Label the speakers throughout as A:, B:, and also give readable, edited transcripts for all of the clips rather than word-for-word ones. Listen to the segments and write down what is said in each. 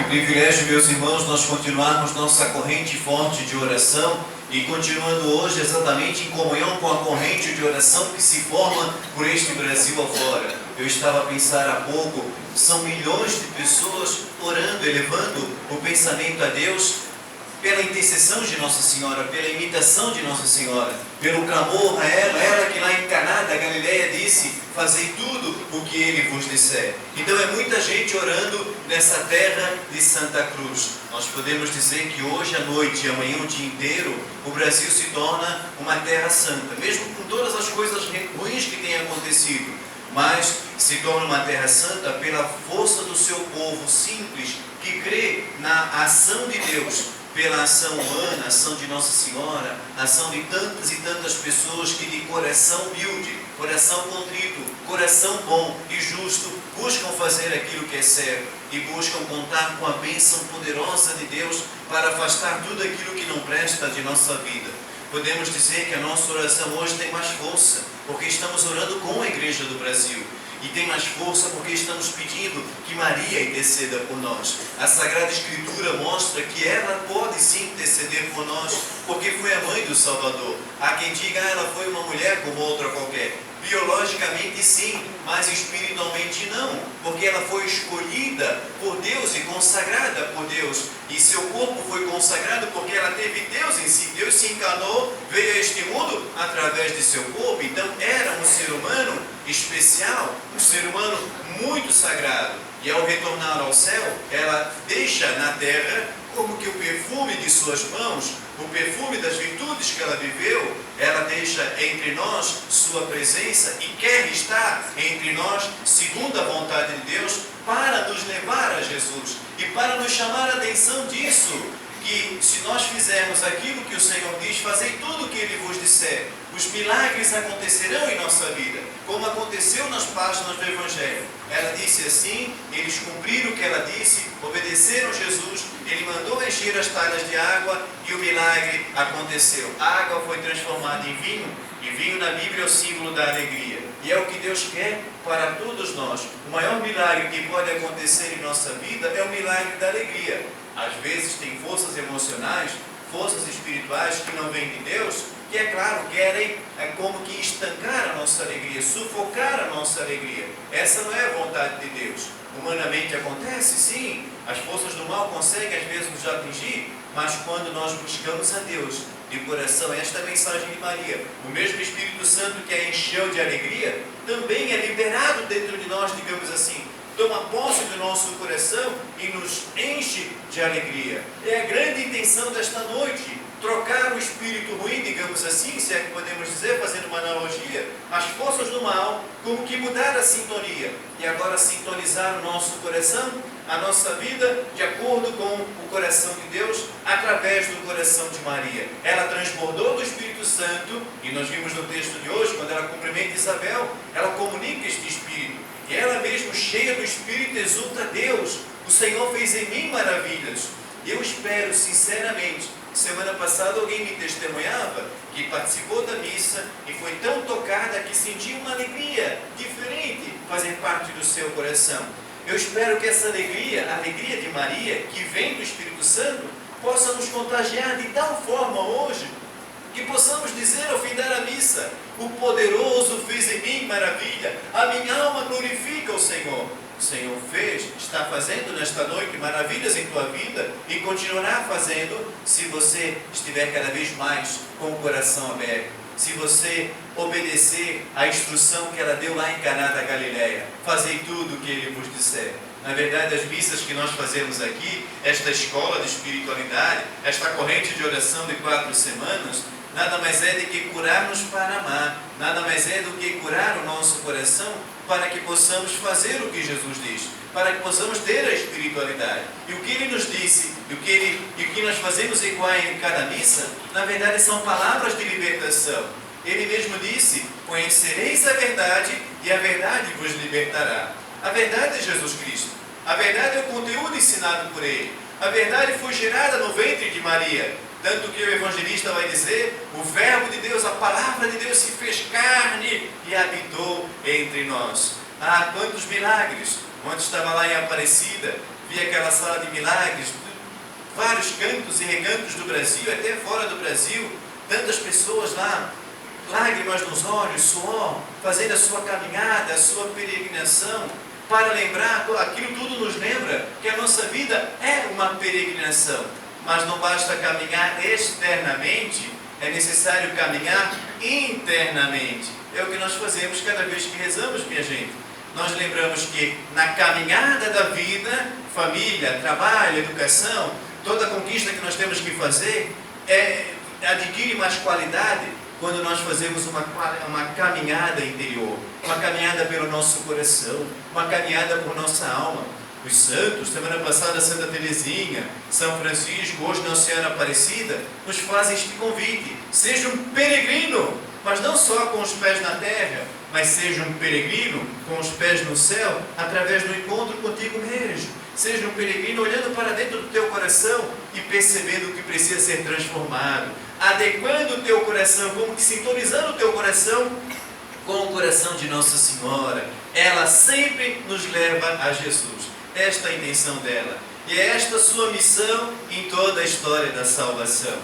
A: Privilégio, meus irmãos, nós continuarmos nossa corrente forte de oração e continuando hoje exatamente em comunhão com a corrente de oração que se forma por este Brasil afora. Eu estava a pensar há pouco, são milhões de pessoas orando, elevando o pensamento a Deus pela intercessão de Nossa Senhora, pela imitação de Nossa Senhora, pelo clamor a ela que lá em Caná da Galileia disse: fazei tudo o que Ele vos disser. Então é muita gente orando nessa terra de Santa Cruz. Nós podemos dizer que hoje à noite e amanhã o dia inteiro, o Brasil se torna uma terra santa, mesmo com todas as coisas ruins que têm acontecido, mas se torna uma terra santa pela força do seu povo simples, que crê na ação de Deus, pela ação humana, ação de Nossa Senhora, ação de tantas e tantas pessoas que de coração humilde, coração contrito, coração bom e justo, buscam fazer aquilo que é certo e buscam contar com a bênção poderosa de Deus para afastar tudo aquilo que não presta de nossa vida. Podemos dizer que a nossa oração hoje tem mais força, porque estamos orando com a Igreja do Brasil. E tem mais força porque estamos pedindo que Maria interceda por nós. A Sagrada Escritura mostra que ela pode sim interceder por nós, porque foi a mãe do Salvador. Há quem diga: ela foi uma mulher como outra qualquer. Biologicamente sim, mas espiritualmente não, porque ela foi escolhida por Deus e consagrada por Deus, e seu corpo foi consagrado porque ela teve Deus em si. Deus se encarnou, veio a este mundo através de seu corpo. Então era um ser humano especial, um ser humano muito sagrado, e ao retornar ao céu, ela deixa na terra como que o perfume de suas mãos, o perfume das virtudes que ela viveu, ela deixa entre nós sua presença e quer estar entre nós segundo a vontade de Deus, para nos levar a Jesus e para nos chamar a atenção disso, que se nós fizermos aquilo que o Senhor diz, fazei tudo o que Ele vos disser, os milagres acontecerão em nossa vida, como aconteceu nas páginas do Evangelho. Ela disse assim, eles cumpriram o que ela disse, obedeceram Jesus, Ele mandou encher as talhas de água e o milagre aconteceu. A água foi transformada em vinho, e vinho na Bíblia é o símbolo da alegria. E é o que Deus quer para todos nós. O maior milagre que pode acontecer em nossa vida é o milagre da alegria. Às vezes tem forças emocionais, forças espirituais que não vêm de Deus, que é claro, querem como que estancar a nossa alegria, sufocar a nossa alegria. Essa não é a vontade de Deus. Humanamente acontece, sim, as forças do mal conseguem às vezes nos atingir, mas quando nós buscamos a Deus de coração, esta é a mensagem de Maria, o mesmo Espírito Santo que a encheu de alegria, também é liberado dentro de nós, digamos assim, toma posse do nosso coração e nos enche de alegria. É a grande intenção desta noite, trocar o espírito ruim, digamos assim, se é que podemos dizer, fazendo uma analogia, as forças do mal, como que mudar a sintonia, e agora sintonizar o nosso coração, a nossa vida, de acordo com o coração de Deus, através do coração de Maria. Ela transbordou do Espírito Santo, e nós vimos no texto de hoje, quando ela cumprimenta Isabel, ela comunica este Espírito, e ela mesmo, cheia do Espírito, exulta a Deus: o Senhor fez em mim maravilhas. Eu espero, sinceramente, semana passada alguém me testemunhava que participou da missa e foi tão tocada que sentiu uma alegria diferente fazer parte do seu coração. Eu espero que essa alegria, a alegria de Maria, que vem do Espírito Santo, possa nos contagiar de tal forma hoje, que possamos dizer ao fim da missa: o poderoso fez em mim maravilha, a minha alma glorifica o Senhor. O Senhor fez, está fazendo nesta noite maravilhas em tua vida e continuará fazendo se você estiver cada vez mais com o coração aberto. Se você obedecer à instrução que ela deu lá em Caná da Galileia, fazei tudo o que Ele vos disser. Na verdade, as missas que nós fazemos aqui, esta escola de espiritualidade, esta corrente de oração de 4 semanas, nada mais é do que curar-nos para amar, nada mais é do que curar o nosso coração para que possamos fazer o que Jesus diz, para que possamos ter a espiritualidade. E o que Ele nos disse, e o que nós fazemos igual em cada missa, na verdade são palavras de libertação. Ele mesmo disse: conhecereis a verdade e a verdade vos libertará. A verdade é Jesus Cristo. A verdade é o conteúdo ensinado por Ele. A verdade foi gerada no ventre de Maria. Tanto que o evangelista vai dizer: o verbo de Deus, a palavra de Deus se fez carne e habitou entre nós. Ah, quantos milagres! Quando estava lá em Aparecida, vi aquela sala de milagres, vários cantos e recantos do Brasil, até fora do Brasil, tantas pessoas lá, lágrimas nos olhos, suor, fazendo a sua caminhada, a sua peregrinação, para lembrar, aquilo tudo nos lembra que a nossa vida é uma peregrinação, mas não basta caminhar externamente, é necessário caminhar internamente. É o que nós fazemos cada vez que rezamos, minha gente. Nós lembramos que na caminhada da vida, família, trabalho, educação, toda a conquista que nós temos que fazer adquire mais qualidade quando nós fazemos uma caminhada interior, uma caminhada pelo nosso coração, uma caminhada por nossa alma. Os santos, semana passada Santa Teresinha, São Francisco, hoje Nossa Senhora Aparecida, nos fazem este convite: seja um peregrino, mas não só com os pés na terra, mas seja um peregrino com os pés no céu, através do encontro contigo mesmo. Seja um peregrino olhando para dentro do teu coração e percebendo o que precisa ser transformado, adequando o teu coração, como que sintonizando o teu coração com o coração de Nossa Senhora. Ela sempre nos leva a Jesus. Esta é a intenção dela. E é esta sua missão em toda a história da salvação.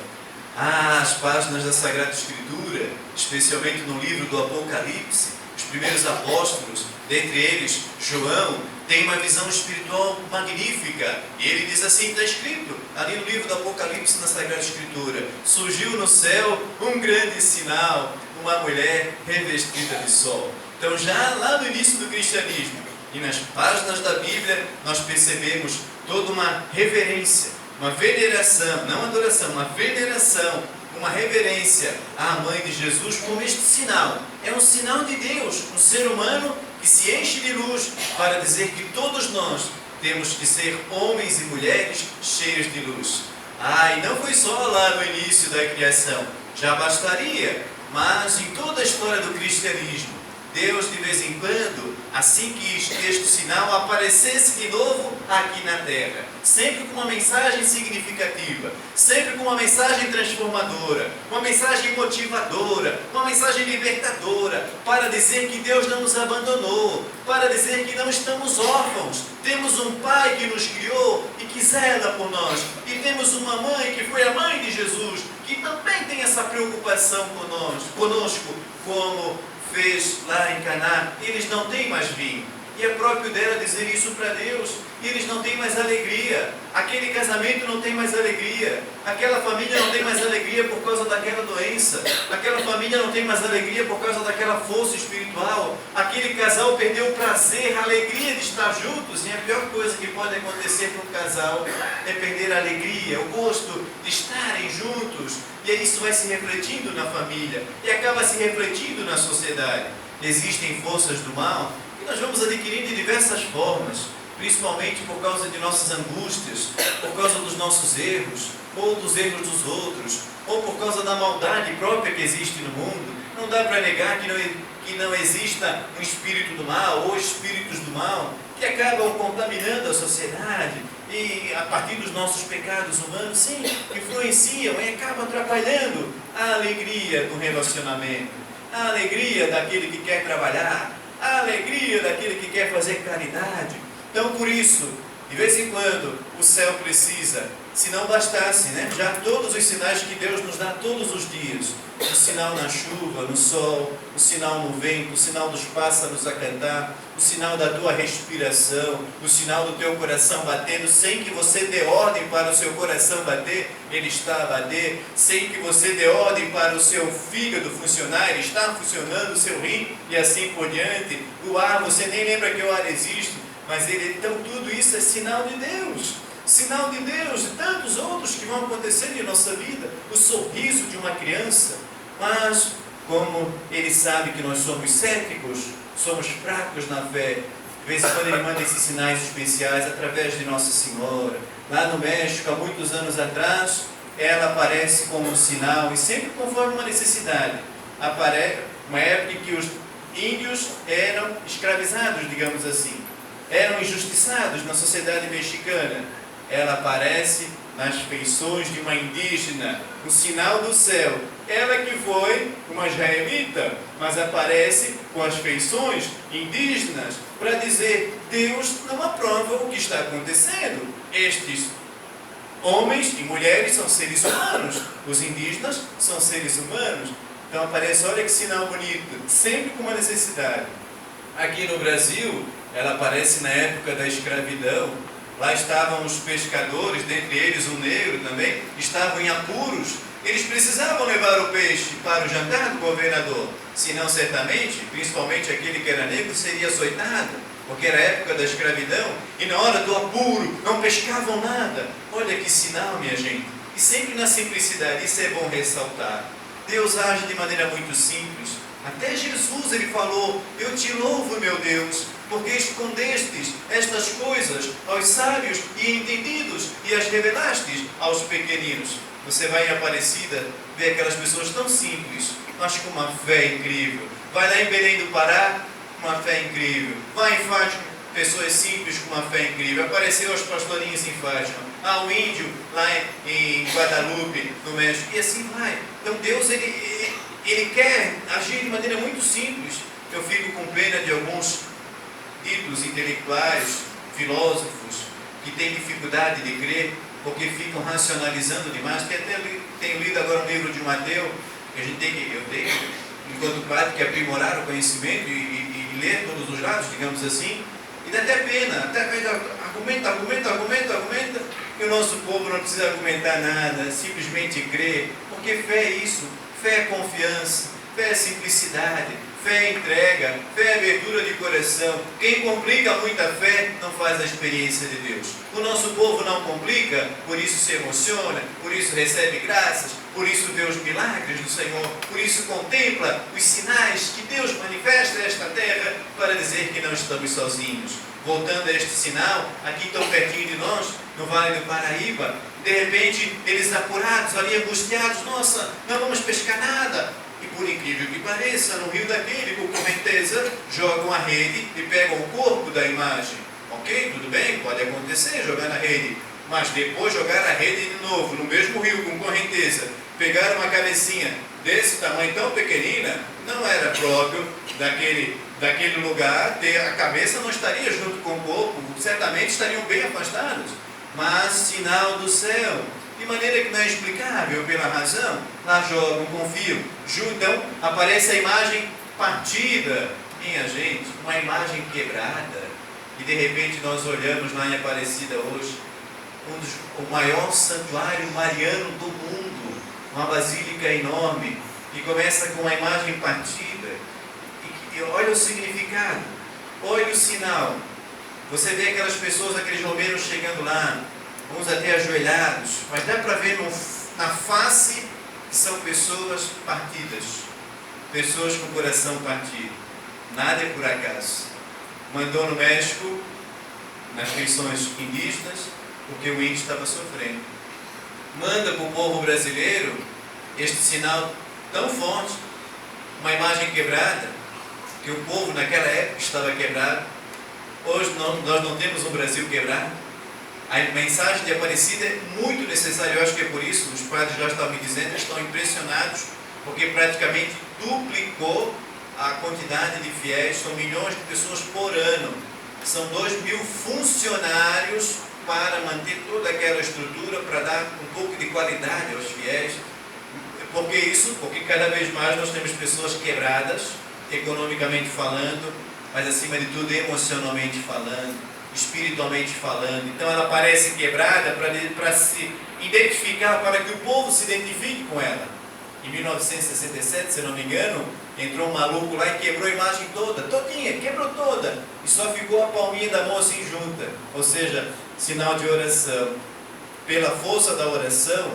A: As páginas da Sagrada Escritura, especialmente no livro do Apocalipse, os primeiros apóstolos, dentre eles João, tem uma visão espiritual magnífica. E ele diz assim, está escrito ali no livro do Apocalipse, na Sagrada Escritura: surgiu no céu um grande sinal, uma mulher revestida de sol. Então já lá no início do cristianismo e nas páginas da Bíblia, nós percebemos toda uma reverência, uma veneração, não adoração, uma veneração, uma reverência à Mãe de Jesus como este sinal. É um sinal de Deus, um ser humano que se enche de luz para dizer que todos nós temos que ser homens e mulheres cheios de luz. E não foi só lá no início da criação, já bastaria, mas em toda a história do cristianismo, Deus de vez em quando, assim que este sinal aparecesse de novo aqui na terra, sempre com uma mensagem significativa, sempre com uma mensagem transformadora, uma mensagem motivadora, uma mensagem libertadora, para dizer que Deus não nos abandonou, para dizer que não estamos órfãos, temos um Pai que nos criou e que zela por nós, e temos uma Mãe que foi a Mãe de Jesus, que também tem essa preocupação conosco, como fez lá em Caná. Eles não têm mais vinho, e é próprio dela dizer isso para Deus. Eles não têm mais alegria, aquele casamento não tem mais alegria, aquela família não tem mais alegria por causa daquela doença, aquela família não tem mais alegria por causa daquela força espiritual, aquele casal perdeu o prazer, a alegria de estar juntos. E a pior coisa que pode acontecer para um casal é perder a alegria, o gosto de estarem juntos. E aí isso vai se refletindo na família e acaba se refletindo na sociedade. Existem forças do mal que nós vamos adquirindo de diversas formas, principalmente por causa de nossas angústias, por causa dos nossos erros, ou dos erros dos outros, ou por causa da maldade própria que existe no mundo. Não dá para negar que não exista um espírito do mal, ou espíritos do mal, que acabam contaminando a sociedade, e a partir dos nossos pecados humanos, sim, influenciam e acabam atrapalhando a alegria do relacionamento, a alegria daquele que quer trabalhar, a alegria daquele que quer fazer caridade. Então, por isso, de vez em quando, o céu precisa, se não bastasse, já todos os sinais que Deus nos dá todos os dias, o sinal na chuva, no sol, o sinal no vento, o sinal dos pássaros a cantar, o sinal da tua respiração, o sinal do teu coração batendo, sem que você dê ordem para o seu coração bater, ele está a bater, sem que você dê ordem para o seu fígado funcionar, ele está funcionando, o seu rim, e assim por diante. O ar, você nem lembra que o ar existe, mas então tudo isso é sinal de Deus. Sinal de Deus e tantos outros que vão acontecendo em nossa vida. O sorriso de uma criança. Mas, como Ele sabe que nós somos céticos, somos fracos na fé, de vez em quando Ele manda esses sinais especiais através de Nossa Senhora. Lá no México, há muitos anos atrás, ela aparece como um sinal, e sempre conforme uma necessidade. Aparece uma época em que os índios eram escravizados, digamos assim. Eram injustiçados na sociedade mexicana.
B: ela aparece nas feições de uma indígena, o sinal do céu. Ela que foi uma israelita, mas aparece com as feições indígenas para dizer: Deus não aprova o que está acontecendo. Estes homens e mulheres são seres humanos, os indígenas são seres humanos. Então aparece, olha que sinal bonito, sempre com uma necessidade. Aqui no Brasil, ela aparece na época da escravidão. Lá estavam os pescadores, dentre eles o negro também, estavam em apuros. Eles precisavam levar o peixe para o jantar do governador, senão certamente, principalmente aquele que era negro, seria açoitado, porque era a época da escravidão, e na hora do apuro não pescavam nada. Olha que sinal, minha gente. E sempre na simplicidade, isso é bom ressaltar. Deus age de maneira muito simples. Até Jesus, ele falou: eu te louvo, meu Deus, porque escondestes estas coisas aos sábios e entendidos e as revelastes aos pequeninos. Você vai em Aparecida, vê aquelas pessoas tão simples, mas com uma fé incrível. Vai lá em Belém do Pará, uma fé incrível. Vai em Fátima, pessoas simples com uma fé incrível. Apareceu os pastorinhos em Fátima. Um índio lá em Guadalupe, no México. E assim vai. Então Deus, ele quer agir de maneira muito simples. Eu fico com pena de alguns ditos intelectuais, filósofos, que têm dificuldade de crer, porque ficam racionalizando demais. Tenho lido agora um livro de Mateus, que a gente eu tenho, enquanto padre, que aprimorar o conhecimento e ler todos os lados, digamos assim, e dá até pena, argumenta, e o nosso povo não precisa argumentar nada, simplesmente crê, porque fé é isso, fé é confiança, fé é simplicidade, fé é entrega, fé é abertura de coração. Quem complica muita fé não faz a experiência de Deus. O nosso povo não complica, por isso se emociona, por isso recebe graças, por isso vê os milagres do Senhor, por isso contempla os sinais que Deus manifesta nesta terra para dizer que não estamos sozinhos. Voltando a este sinal, aqui tão pertinho de nós, no Vale do Paraíba, de repente eles apurados, ali angustiados: nossa, não vamos pescar nada. E por incrível que pareça, no rio daquele, com correnteza, jogam a rede e pegam o corpo da imagem. Ok, tudo bem, pode acontecer jogar na rede, mas depois jogar a rede de novo, no mesmo rio, com correnteza, pegar uma cabecinha desse tamanho tão pequenina, não era próprio daquele lugar. A cabeça não estaria junto com o corpo, certamente estariam bem afastados, mas sinal do céu. De maneira que não é explicável pela razão, lá jogam, confiam. Então aparece a imagem partida, minha gente, uma imagem quebrada. E de repente nós olhamos lá em Aparecida hoje, o maior santuário mariano do mundo, uma basílica enorme, que começa com uma imagem partida. E olha o significado, olha o sinal. Você vê aquelas pessoas, aqueles romeiros chegando lá, uns até ajoelhados, mas dá para ver na face que são pessoas partidas, pessoas com o coração partido. Nada é por acaso. Mandou no México, nas feições indígenas, porque o índio estava sofrendo. Manda para o povo brasileiro este sinal tão forte, uma imagem quebrada, que o povo naquela época estava quebrado. Hoje nós não temos um Brasil quebrado. A mensagem de Aparecida é muito necessária. Eu acho que é por isso, os padres já estão me dizendo, eles estão impressionados, porque praticamente duplicou a quantidade de fiéis. São milhões de pessoas por ano. São 2.000 funcionários para manter toda aquela estrutura, para dar um pouco de qualidade aos fiéis. Porque cada vez mais nós temos pessoas quebradas, economicamente falando, mas acima de tudo emocionalmente falando, espiritualmente falando. Então ela parece quebrada para se identificar, para que o povo se identifique com ela. Em 1967, se não me engano, entrou um maluco lá e quebrou a imagem toda, todinha, quebrou toda, e só ficou a palminha da mão assim junta, ou seja, sinal de oração. Pela força da oração,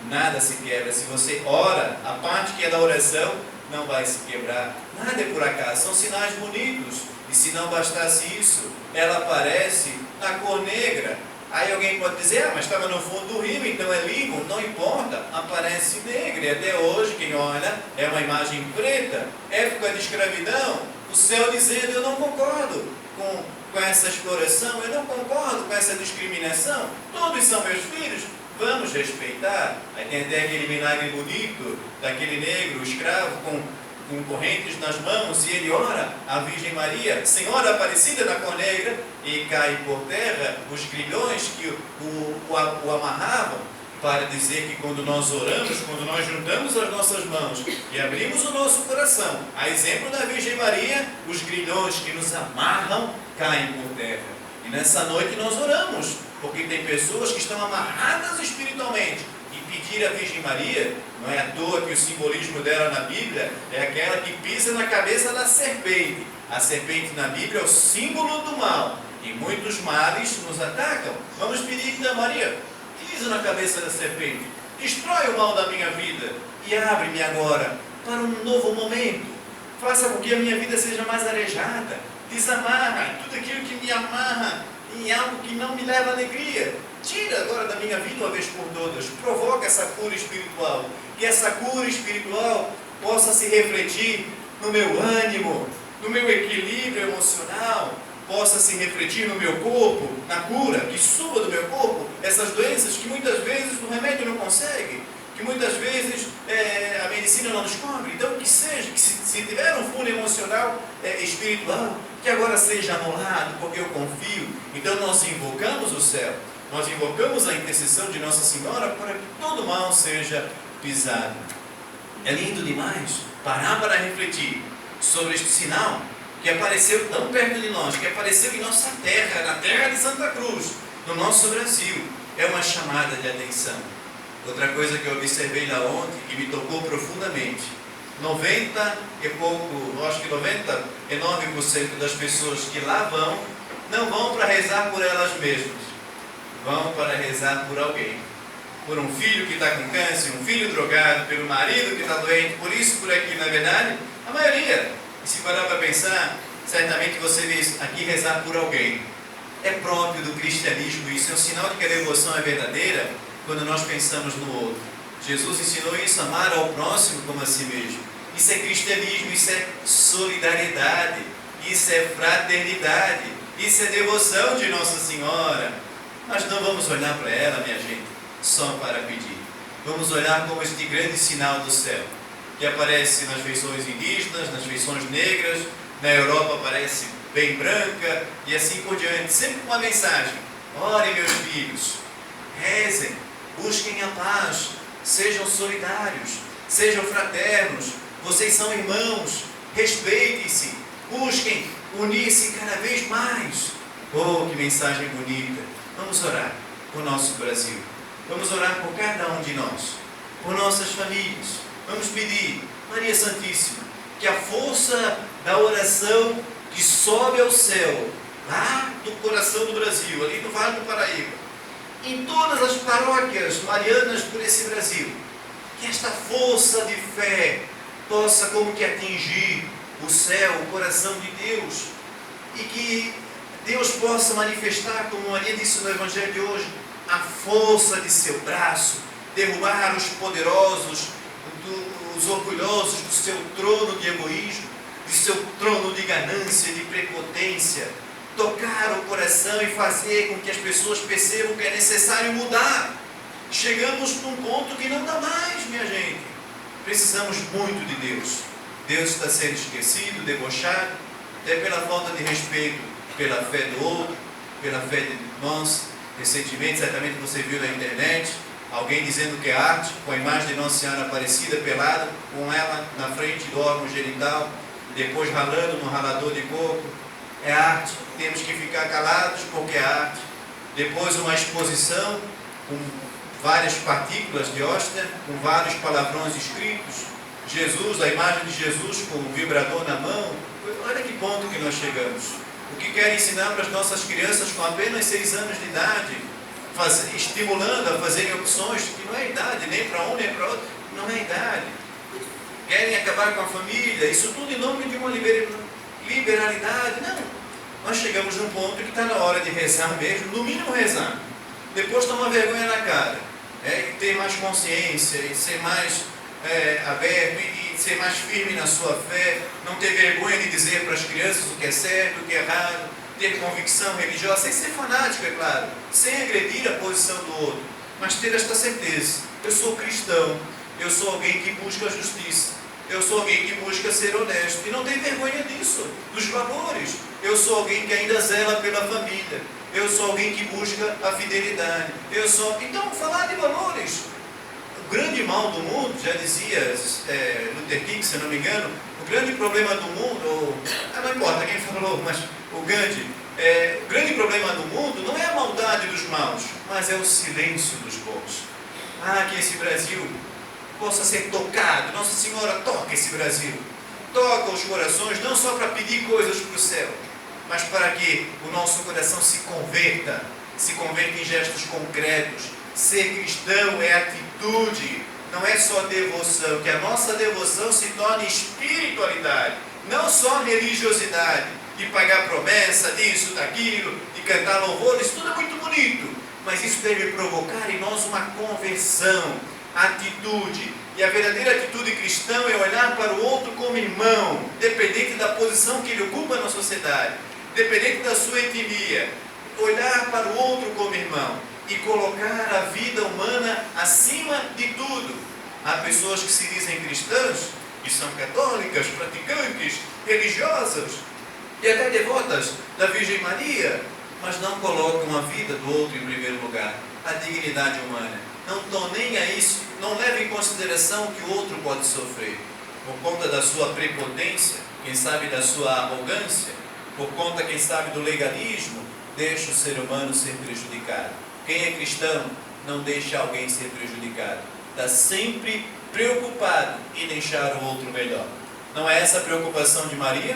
B: nada se quebra. Se você ora, a parte que é da oração não vai se quebrar. Nada é por acaso, são sinais bonitos. E se não bastasse isso, ela aparece na cor negra. Aí alguém pode dizer: mas estava no fundo do rio, então é limpo. Não importa, aparece negra. E até hoje, quem olha, é uma imagem preta. Época de escravidão, o céu dizendo: eu não concordo com com essa exploração, eu não concordo com essa discriminação, todos são meus filhos, vamos respeitar. Aí tem até aquele milagre bonito daquele negro escravo com correntes nas mãos, e ele ora à Virgem Maria, Senhora Aparecida na cor negra, e cai por terra os grilhões que o amarravam, para dizer que quando nós oramos, quando nós juntamos as nossas mãos e abrimos o nosso coração, a exemplo da Virgem Maria, os grilhões que nos amarram caem por terra. E nessa noite nós oramos, porque tem pessoas que estão amarradas espiritualmente, e pedir à Virgem Maria, não é à toa que o simbolismo dela na Bíblia é aquela que pisa na cabeça da serpente. A serpente na Bíblia é o símbolo do mal, e muitos males nos atacam. Vamos pedir a Maria, pisa na cabeça da serpente, destrói o mal da minha vida e abre-me agora para um novo momento. Faça com que a minha vida seja mais arejada, desamarra tudo aquilo que me amarra em algo que não me leva alegria. Tira agora da minha vida uma vez por todas, provoca essa cura espiritual, que essa cura espiritual possa se refletir no meu ânimo, no meu equilíbrio emocional, possa se refletir no meu corpo, na cura, que suba do meu corpo essas doenças que muitas vezes o remédio não consegue, que muitas vezes a medicina não descobre. Então que seja, que se tiver um fundo emocional espiritual, que agora seja anulado, porque eu confio. Então nós invocamos o céu, nós invocamos a intercessão de Nossa Senhora para que todo mal seja pisado. É lindo demais parar para refletir sobre este sinal que apareceu tão perto de nós, que apareceu em nossa terra, na terra de Santa Cruz, no nosso Brasil. É uma chamada de atenção. Outra coisa que eu observei lá ontem, que me tocou profundamente, 90 e pouco, acho que 99% das pessoas que lá vão, não vão para rezar por elas mesmas, vão para rezar por alguém. Por um filho que está com câncer, um filho drogado, pelo marido que está doente, por isso, por aqui, na verdade, a maioria. E se parar para pensar, certamente você vê aqui rezar por alguém. É próprio do cristianismo isso, é um sinal de que a devoção é verdadeira quando nós pensamos no outro. Jesus ensinou isso, amar ao próximo como a si mesmo. Isso é cristianismo, isso é solidariedade, isso é fraternidade, isso é devoção de Nossa Senhora. Mas não vamos olhar para ela, minha gente, só para pedir. Vamos olhar como este grande sinal do céu, que aparece nas feições indígenas, nas feições negras, na Europa aparece bem branca, e assim por diante, sempre com uma mensagem: orem, meus filhos, rezem, busquem a paz, sejam solidários, sejam fraternos, vocês são irmãos, respeitem-se, busquem unir-se cada vez mais. Oh, que mensagem bonita! Vamos orar por nosso Brasil, vamos orar por cada um de nós, por nossas famílias. Vamos pedir, Maria Santíssima, que a força da oração que sobe ao céu, lá do coração do Brasil, ali no Vale do Paraíba, em todas as paróquias marianas por esse Brasil, que esta força de fé possa como que atingir o céu, o coração de Deus, e que Deus possa manifestar, como Maria disse no Evangelho de hoje, a força de seu braço, derrubar os poderosos, os orgulhosos do seu trono de egoísmo, do seu trono de ganância, de prepotência, tocar o coração e fazer com que as pessoas percebam que é necessário mudar. Chegamos num ponto que não dá mais, minha gente. Precisamos muito de Deus. Deus está sendo esquecido, debochado, até pela falta de respeito pela fé do outro, pela fé de nós. Recentemente, certamente você viu na internet, alguém dizendo que é arte, com a imagem de Nossa Senhora Aparecida pelada, com ela na frente do órgão genital, depois ralando no ralador de coco. É arte, temos que ficar calados porque é arte. Depois uma exposição com várias partículas de hóstia, com vários palavrões escritos. Jesus, a imagem de Jesus com o vibrador na mão. Olha que ponto que nós chegamos. O que quer ensinar para as nossas crianças com apenas 6 anos de idade, estimulando a fazerem opções que não é idade, nem para um nem para outro, não é idade. Querem acabar com a família, isso tudo em nome de uma liberalidade. Não, nós chegamos num ponto que está na hora de rezar mesmo, no mínimo rezar, depois tomar vergonha na cara, e ter mais consciência, e ser mais aberto, e ser mais firme na sua fé, não ter vergonha de dizer para as crianças o que é certo, o que é errado, ter convicção religiosa, sem ser fanático, é claro, sem agredir a posição do outro, mas ter esta certeza: eu sou cristão, eu sou alguém que busca a justiça, eu sou alguém que busca ser honesto, e não tem vergonha disso, dos valores. Eu sou alguém que ainda zela pela família, eu sou alguém que busca a fidelidade, então falar de valores. O grande mal do mundo, já dizia Luther King, se não me engano, o grande problema do mundo, não importa quem falou, mas o grande problema do mundo não é a maldade dos maus, mas é o silêncio dos bons. Que esse Brasil possa ser tocado. Nossa Senhora, toca esse Brasil, toca os corações, não só para pedir coisas para o céu, mas para que o nosso coração se converta em gestos concretos. Ser cristão é atitude, não é só devoção, que a nossa devoção se torne espiritualidade, não só religiosidade, de pagar promessa, disso, daquilo, de cantar louvores, tudo é muito bonito, mas isso deve provocar em nós uma conversão, atitude. E a verdadeira atitude cristã é olhar para o outro como irmão, dependente da posição que ele ocupa na sociedade, dependente da sua etnia, olhar para o outro como irmão e colocar a vida humana acima de tudo. Há pessoas que se dizem cristãs, que são católicas, praticantes, religiosas e até devotas da Virgem Maria, mas não colocam a vida do outro em primeiro lugar, a dignidade humana. Não estão nem a isso, não levam em consideração o que o outro pode sofrer, por conta da sua prepotência, quem sabe da sua arrogância, por conta, quem sabe, do legalismo, deixa o ser humano ser prejudicado. Quem é cristão não deixa alguém ser prejudicado, está sempre preocupado em deixar o outro melhor. Não é essa a preocupação de Maria?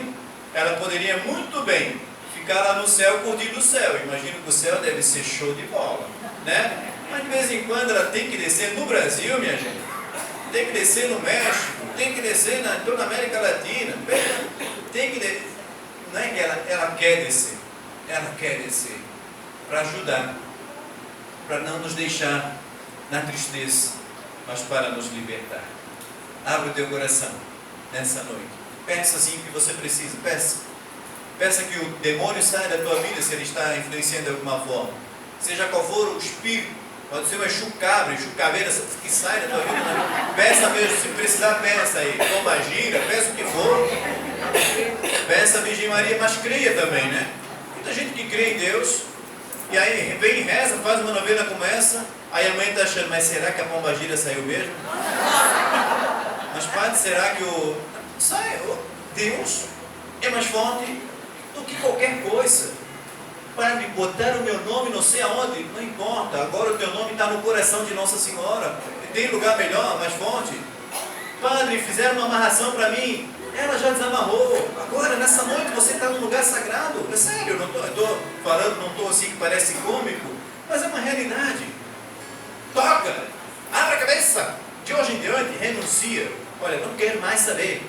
B: Ela poderia muito bem ficar lá no céu, curtindo o céu. Imagino que o céu deve ser show de bola, né? Mas de vez em quando ela tem que descer no Brasil, minha gente, tem que descer no México, tem que descer na toda a América Latina, tem que descer. Não é que ela quer descer para ajudar, para não nos deixar na tristeza, mas para nos libertar. Abre o teu coração nessa noite, peça assim o que você precisa, peça que o demônio saia da tua vida, se ele está influenciando de alguma forma, seja qual for o espírito. Pode ser uma chucabra, chucaveira que sai da tua vida, né? Peça mesmo, se precisar, peça aí, toma gira, peça o que for, peça a Virgem Maria, mas creia também, né? Muita gente que crê em Deus, e aí vem e reza, faz uma novena como essa, aí a mãe está achando, mas será que a pombagira saiu mesmo? Mas padre, será que Deus é mais forte do que qualquer coisa? Padre, botar o meu nome não sei aonde, não importa, agora o teu nome está no coração de Nossa Senhora, tem lugar melhor, mais forte. Padre, fizeram uma amarração para mim, ela já desamarrou, agora nessa noite você está num lugar sagrado. É sério, eu estou falando, não estou assim que parece cômico, mas é uma realidade. Toca, abre a cabeça, de hoje em diante renuncia. Olha, não quero mais saber,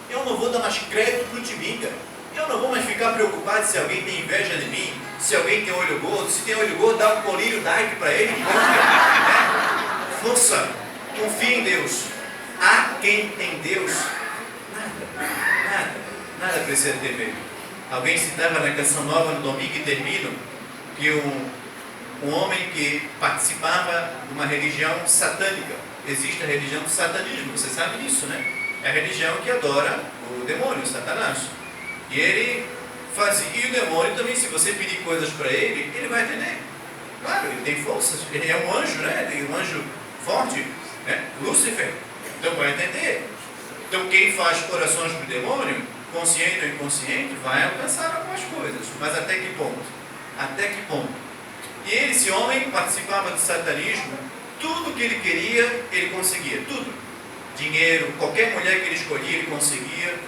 B: eu não vou dar mais crédito para o Timinga, eu não vou mais ficar preocupado se alguém tem inveja de mim, se alguém tem olho gordo. Se tem olho gordo, dá um colírio Nike para ele, né? Força, confia em Deus. Há quem tem Deus, nada precisa ter medo. Alguém citava na Canção Nova no domingo e termino que um homem que participava de uma religião satânica. Existe a religião do satanismo, você sabe disso, né? É a religião que adora o demônio, o Satanás. E ele fazia, e o demônio também, se você pedir coisas para ele, ele vai atender. Claro, ele tem forças, ele é um anjo, né? Tem um anjo forte, né? Lúcifer, então vai atender. Então quem faz orações para o demônio, consciente ou inconsciente, vai alcançar algumas coisas. Mas até que ponto? Até que ponto? E ele, esse homem, participava do satanismo, tudo que ele queria, ele conseguia, tudo. Dinheiro, qualquer mulher que ele escolhia, ele conseguia.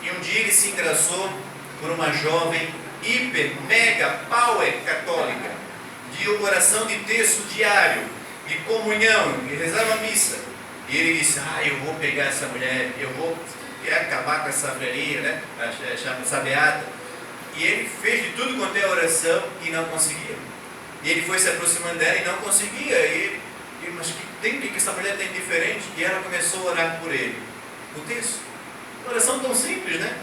B: E um dia ele se engraçou por uma jovem hiper, mega, power católica, de oração de texto diário, de comunhão, e rezava a missa. E ele disse, eu vou pegar essa mulher, eu vou acabar com essa velhinha, né? Essa beata. E ele fez de tudo quanto é oração e não conseguia. E ele foi se aproximando dela e não conseguia. Mas que essa mulher tem diferente? E ela começou a orar por ele. O texto. Oração tão simples, né?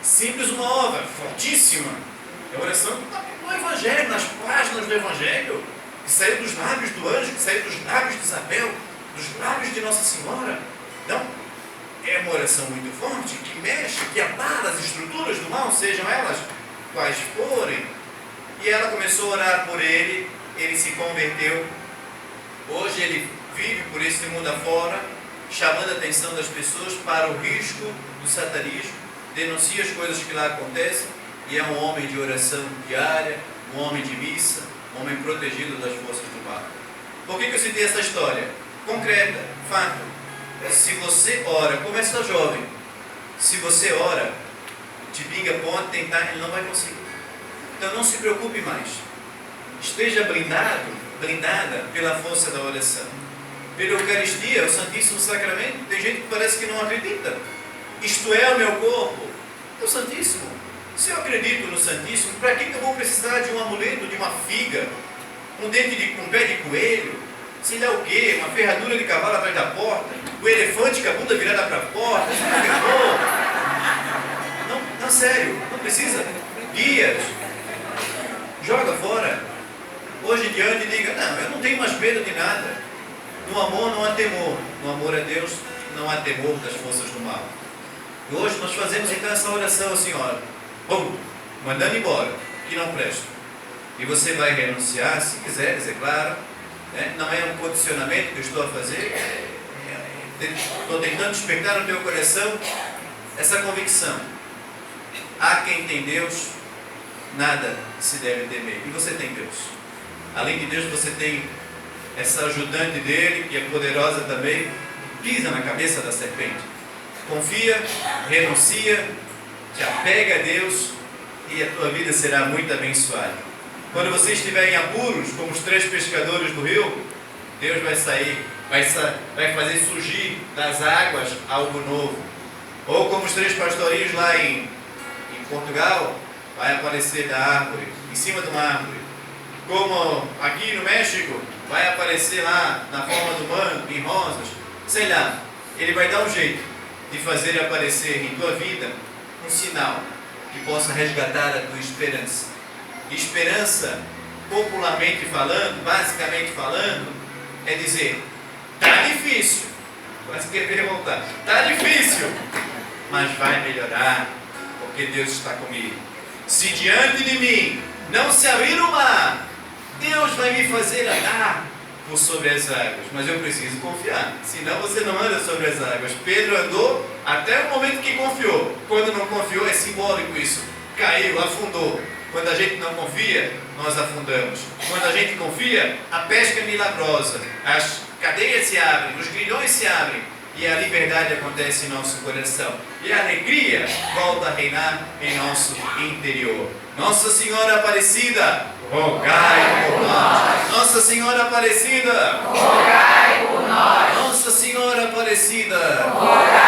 B: Simples, uma obra fortíssima. É a oração que está no Evangelho, nas páginas do Evangelho, que saiu dos lábios do anjo, que saiu dos lábios de Isabel, dos lábios de Nossa Senhora. Então, é uma oração muito forte, que mexe, que abala as estruturas do mal, sejam elas quais forem. E ela começou a orar por ele, ele se converteu. Hoje ele vive por esse mundo afora, chamando a atenção das pessoas para o risco do satanismo, denuncia as coisas que lá acontecem, e é um homem de oração diária, um homem de missa, um homem protegido das forças do mal. Por que eu citei essa história? Concreta, fato. Se você ora, como essa jovem, se você ora, de pinga ponte, tentar, ele não vai conseguir. Então não se preocupe mais. Esteja blindado, blindada pela força da oração. Pela Eucaristia, o Santíssimo Sacramento, tem gente que parece que não acredita. Isto é o meu corpo, é o Santíssimo. Se eu acredito no Santíssimo, para que eu vou precisar de um amuleto, de uma figa, um pé de coelho, sei lá o quê, uma ferradura de cavalo atrás da porta, o elefante com a bunda virada para a porta, não, sério, não precisa. Guias, joga fora. Hoje em diante diga, não, eu não tenho mais medo de nada. No amor não há temor, no amor a Deus não há temor das forças do mal. E hoje nós fazemos então essa oração, Senhora, mandando embora, que não presta. E você vai renunciar, se quiseres, é claro, né? Não é um condicionamento que eu estou a fazer, estou tentando despertar no teu coração essa convicção. Há quem tem Deus, nada se deve temer. E você tem Deus. Além de Deus, você tem essa ajudante dele, que é poderosa também, pisa na cabeça da serpente. Confia, renuncia, te apega a Deus e a tua vida será muito abençoada. Quando você estiver em apuros, como os 3 pescadores do rio, Deus vai sair, vai fazer surgir das águas algo novo. Ou como os 3 pastorinhos lá em Portugal, vai aparecer da árvore, em cima de uma árvore. Como aqui no México, vai aparecer lá na forma do manto, em rosas, sei lá. Ele vai dar um jeito de fazer aparecer em tua vida um sinal que possa resgatar a tua esperança. Esperança, popularmente falando, basicamente falando, é dizer, tá difícil, mas querer voltar, tá difícil, mas vai melhorar, porque Deus está comigo. Se diante de mim não se abrir o mar, Deus vai me fazer andar por sobre as águas, mas eu preciso confiar, senão você não anda sobre as águas. Pedro andou até o momento que confiou. Quando não confiou, é simbólico isso, caiu, afundou. Quando a gente não confia, nós afundamos. Quando a gente confia, a pesca é milagrosa, as cadeias se abrem, os grilhões se abrem e a liberdade acontece em nosso coração. E a alegria volta a reinar em nosso interior. Nossa Senhora Aparecida, rogai por nós. Nossa Senhora Aparecida, rogai por nós. Nossa Senhora Aparecida, rogai